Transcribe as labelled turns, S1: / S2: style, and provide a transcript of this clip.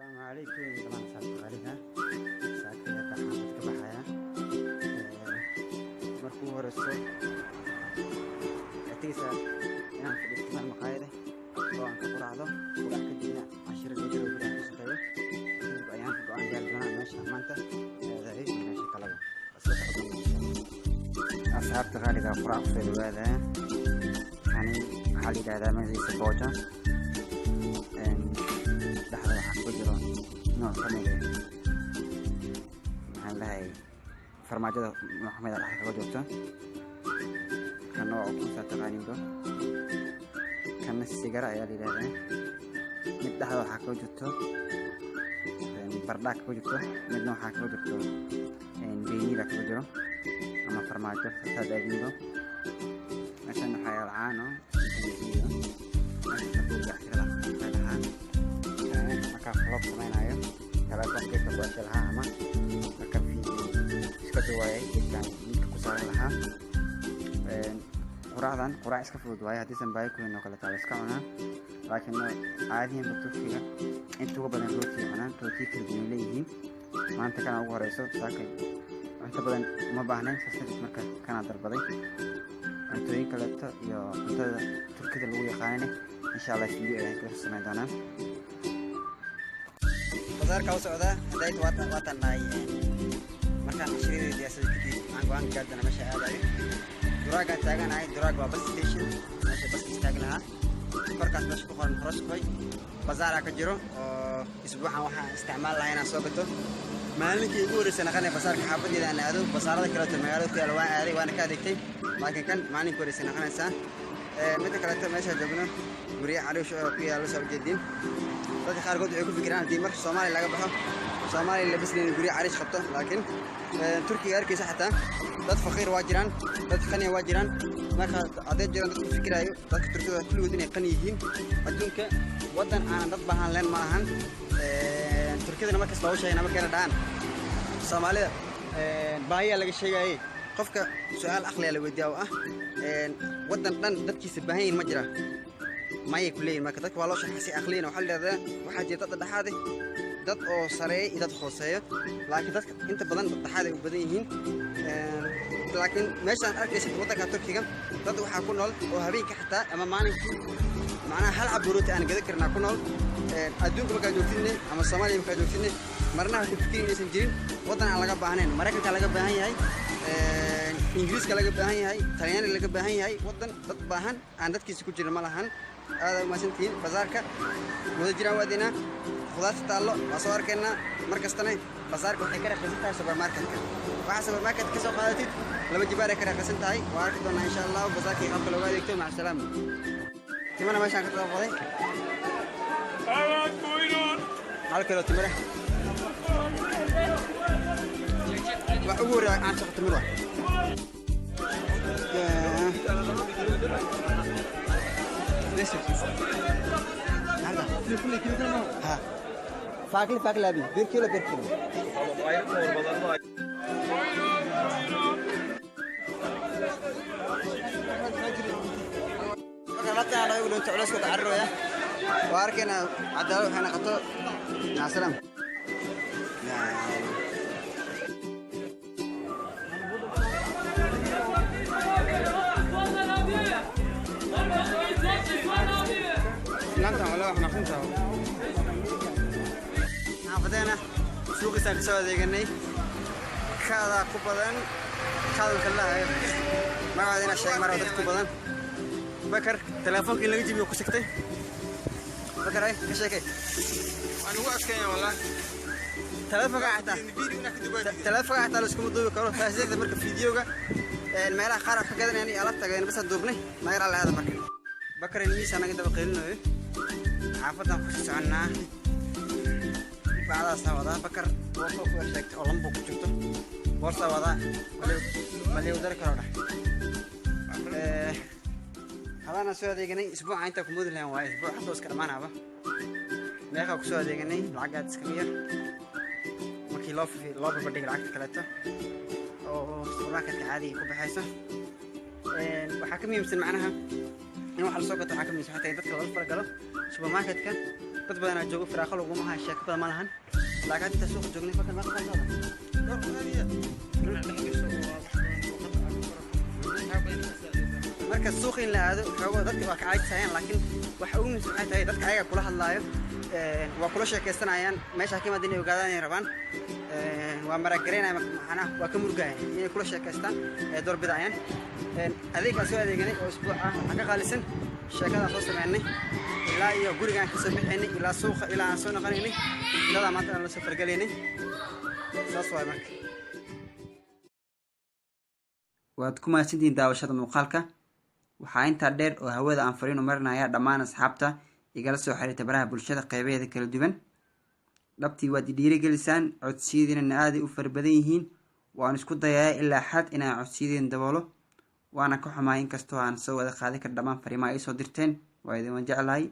S1: السلام عليكم طبعا صاحب عليها ساعات كده حافظ كبحايا مركو ورسو اعتيسا inaan fadhiisto maqaayada oo aan ka quraacdo quraac ka dibna cashiro la jiro gudaha ka shaqeeyo kadib ayaan ku go'aan gaari doonaa meesha maanta eedahay meesha kalaba asla socdo asxaabta qaaliga quraac ku soo dhawaada yani waxaa la yidhahdaa magaciisa booja dhexda waxaa ku jiro nooc ka mid maxaan dhahay farmaajada nooc ka mid dhexda kaga joogta kan nooc ku saa taqaaniinba kan sigara ayaa la yidhahdaa mid dhexda waxaa kaga jirto bardhaag kaga jirto midna waxaa kaga jirto beeniga kaga jiro ama farmaajo saadaadiido meeshan waxaa yaal caano markaa flop samaynayo telefoonka ka buuxi lahaa ama marka iska duwaayay geedkan midka ku saaran lahaa quraacdan quraac iska fudud waaye haddiisan baahi ku hayn oo kale taa iska cunaa laakiin caadiyanba turkiga inta ugu badan rootiga cunaan rootiga kala duwan leeyihiin maanta kana ugu horeyso saakay inta badan uma baahnayn saasnadis marka kanaa dalbaday cuntooyin kaleeto iyo cuntada turkida lagu yaqaanane insha allah video ayaan kala samayn doonaa bazaarka u socdaa hadayt waatan nahay markaan cashiradii diyaasada kadib aan go-aan gaadana meesha aadayo duraagaan taaganahay duraag waa bus station meesha baska istaagi lahaa korkaas meesha ku qoran horoskoy bazaaraa ka jiro oo isbuuxan waxaan isticmaal lahaa inaan soo gato maalinkii ugu horreysay naqanay basaarka xaafadeeda aan aado basaarada kaleeto magaalada ku yaala waan aaday waana ka adeegtay laakiin kan maalinka horreysay naqanaysaa midda kaleeto meesha joogno guryo cariish oo ku yaala soo ujeedin dadka qaarkood waxay ku fikiraan haddii marka soomaaliya laga baxo soomaaliya la bisleen guryo cariish qabto laakiin turkiga arkaysa xataa dad faqiir waa jiraan dad qani waa jiraan marka hadday jiraan dad ku fikiraayo dadka turkida kulligood inay qani yihiin adduunka waddan aanan dad baahan leen ma lahan turkidana markas loogu sheegay markayna dhahaan soomaalida baahiyaa laga sheegayay qofka su-aal aqliya la weydiiyaa oo ah waddan dhan dadkiisa baahan yihiin ma jira mayay ku leeyihin marka dadka waa loo sharaxay si aqliyana waxaa la yidhahdaa waxaa jira dad dhexaade dad oo sareeya iyo dad hooseeyo laakiin dadka inta badan dad dhexaad ay u badan yihiin laakiin meeshaan arkaysa waddanka turkiga dad waxaa ku nool oo habeenka xitaa ama maalinkii macnaha hal caburooti aan gadan karnaa ku nool adduunka markaa joogtidne ama soomaaliya markaa joogtidne marnaha ku fikirin aysan jirin waddan aan laga baahnayn maraykanka laga baahan yahay ingiriiska laga baahan yahay talyaani laga baahan yahay waddan dad baahan aan dadkiisa ku jirin ma lahan aad ay umahadsantihiin bazaarka wada jiraan waadinaa khudaarta taallo waa soo arkaynaa mar kastana bazaarka waxay ka raqiisan tahay supermarketka waxaa supermarket ka soo qaadatid laba jibaar ay ka raqiisan tahay waa arki doonaa insha allah bazaarkii qaabka looga adeegto maca salaama timana meeshaan ka dabaqoday hal kilo timire wax ugu horreeya aan shaqo timir waa ها فاكل أبي بيركيلو متى أنا يقولون تعلس كنت عرّو يا واركنا عدالو حنا قطو مع السلامة لانتا ولا احنا خمسة حافظينا سوق ساكسو ديغني كذا كوبدان كذا كلها ما عادنا شيء مرة ودك كوبدان بكر تلفونك اللي يجي بيوكو سكتي بكر اي كشيكي انا هو اسكين والله تلفونك حتى لو اسكو دوبي كرو فاسيد marka fiidiyowga meelaha qaar ka gadanayaan alaabta gadan bas duubnay ma yar la hada marka bakar ilmiis anaga daba qeylinayo xaafadan ku soconaa bacda sawada bakar oo ku sheegtay oo lambo ku jirto boorsa wada maliyo dar karo dhax hadana soo adeeganay isbuuca inta ku mudlaan waa isbuuc hadda iska dhamaanaba meeqa ku soo adeeganay lacag iska yar markii loo badhig lacagta kaleeto oo supermarketka caadiga ku baxaysa waxaa ka muhiimsan macnaha in wax la soo gato waxaa ka muhiimsan xataa dadka laga fargalo supermarketka dad badan oo joogo firaaqo lagu ma haysto ka badan ma lahan laakiin inta suuq joognay fakan ma qaban marka suuq in la aado xoogo dadka waa ka caydayaan laakiin waxa uu muhiim tahay dadka ayaga kula hadlaayo waa kula sheekaysanayaan meesha ka madina ogaadaan inay rabaan waa maragareenay macnaha waa ka murgaayeen inay kula sheekaystaan door bidayaan adeegaas oo adeeganay oo isbuuc ah waxa ka qaalisan sheekada soo sameynay ilaa iyo gurigaan ka soo bixinay ilaa suuqa ilaa aan soo noqonaynay ilaa maanta aan la soo fargaleynay saas waa marka waad ku mahadsantihiin daawashada muuqaalka waxaa intaa dheer oo hawada aan fariin u marinayaa dhammaan asxaabta igala soo xiriirta baraha bulshada qaybaheeda kala duwan dhabtii waad dhiirigelisaan codsiyadiina aad u farbadan yihiin waan isku dayaa ilaa xad inaan codsiyadeen daboolo waana ka xumahay inkastoo aan soo wada qaaday ka dhammaan fariimaha ay soo dirteen waa idin jeclahay